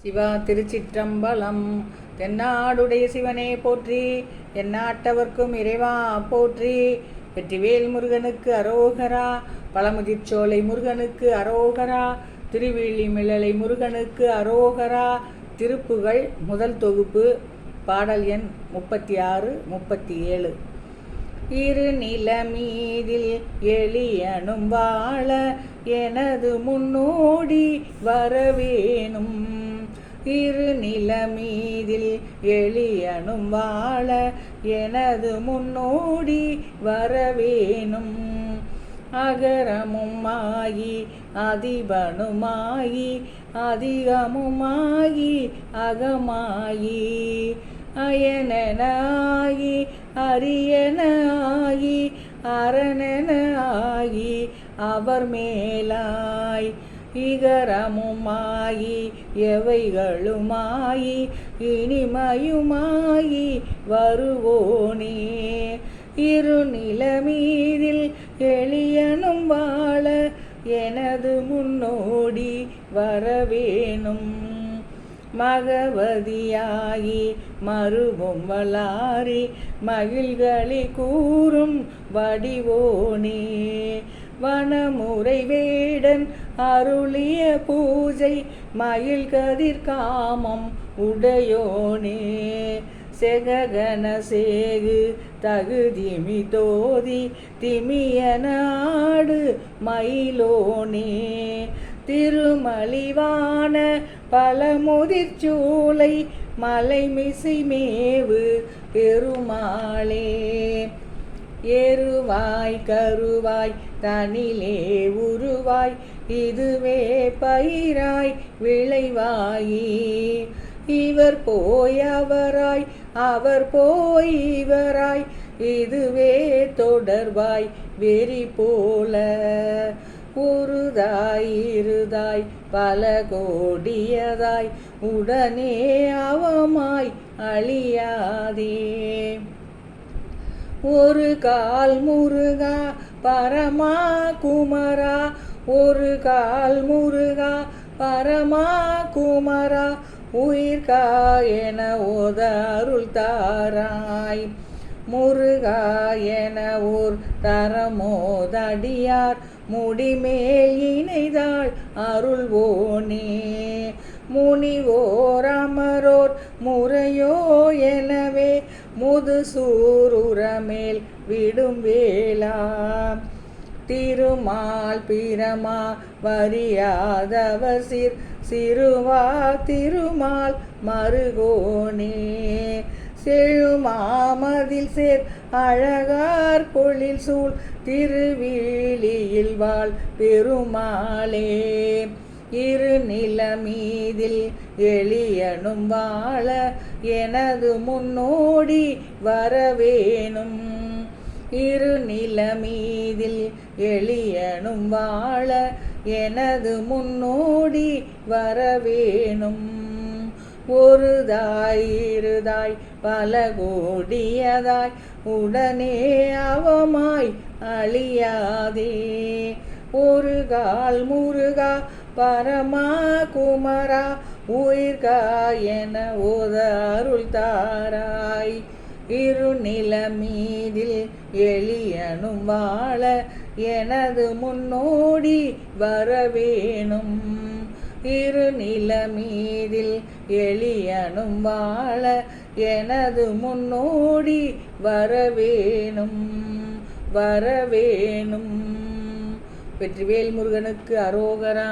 சிவா திருச்சிற்றம்பலம். தென்னாடுடைய சிவனே போற்றி, எந்நாட்டவர்க்கும் இறைவா போற்றி. வெற்றிவேல் முருகனுக்கு அரோகரா, பழமுதிர்ச்சோலை முருகனுக்கு அரோகரா, திருவிழிமிழலை முருகனுக்கு அரோகரா. திருப்புகழ் முதல் தொகுப்பு, பாடல் எண் 36, 37. இரு நிலமீதில் எளியனும் வாழ எனது முன்னோடி வரவேணும். இரு நிலமீதில் எளியனும் வாழ எனது முன்னோடி வரவேணும். அகரமுமாகி அதிபனுமாகி அதிகமுமாகி அகமாகி அயனென ஆகி அரியன ஆகி அரணென ஆகி அவர் மேலாய் இகரமுமாகி எவைகளுமாகி இனிமையுமாகி வருவோனே. இரு நிலமீதில் எளியனும் வாழ எனது முன்னோடி வரவேணும். மகவதியாகி மறுவும் வளாரி மகிழ்களி கூறும் வடிவோனே. வனமுறை வேடன் அருளிய பூஜை மயில் கதிர் காமம் உடையோனே. செககன சேகு தகுதிமி தோதி திமியன ஆடு மயிலோனே. திருமலிவான பழமுதிர்ச்சோலை மலைமிசை மேவு பெருமாளே. எருவாய் கருவாய் தனிலே உருவாய் இதுவே பயிராய் விளைவாயி. இவர் போய் அவராய் அவர் போய் இவராய் இதுவே தொடர்வாய் வெறி போல. உருதாய் இருதாய் பல கோடியதாய் உடனே அவமாய் அழியாதே. ஒரு கால் முருகா பரமா குமரா, ஒரு கால் முருகா பரமா குமரா, உயிர்கா என ஓத அருள் தாராய். முருகா என ஓர் தரமோதடியார் முடிமேல் இணைதாள் அருள்வோனே. முனிவோர் அமரோர் முறையோ எனவே முதுசூருரமேல் விடும் வேளா. திருமால் பிரமா வரியாதவசிர் சிறுவா திருமால் மருகோனே. செழுமாமதில் சேர் அழகார் பொழில் சூழ் திருவிழியில் வாழ் பெருமாளே. இரு நிலமீதில் எளியனும் வாழ எனது முன்னோடி வரவேணும். இரு நிலமீதில் எளியனும் வாழ எனது முன்னோடி வரவேணும். ஒருதாய் இருதாய் பல கோடியதாய் உடனே அவமாய் அழியாதே. ஒரு கால் முருகா பரமா குமரா, உயிர்கா என ஓத அருள் தாராய். இரு நிலமீதில் எளியனும் வாழ எனது முன்னோடி வரவேணும். இரு நிலமீதில் எளியனும் வாழ எனது முன்னோடி வரவேணும் வரவேணும். வெற்றிவேல் முருகனுக்கு அரோகரா.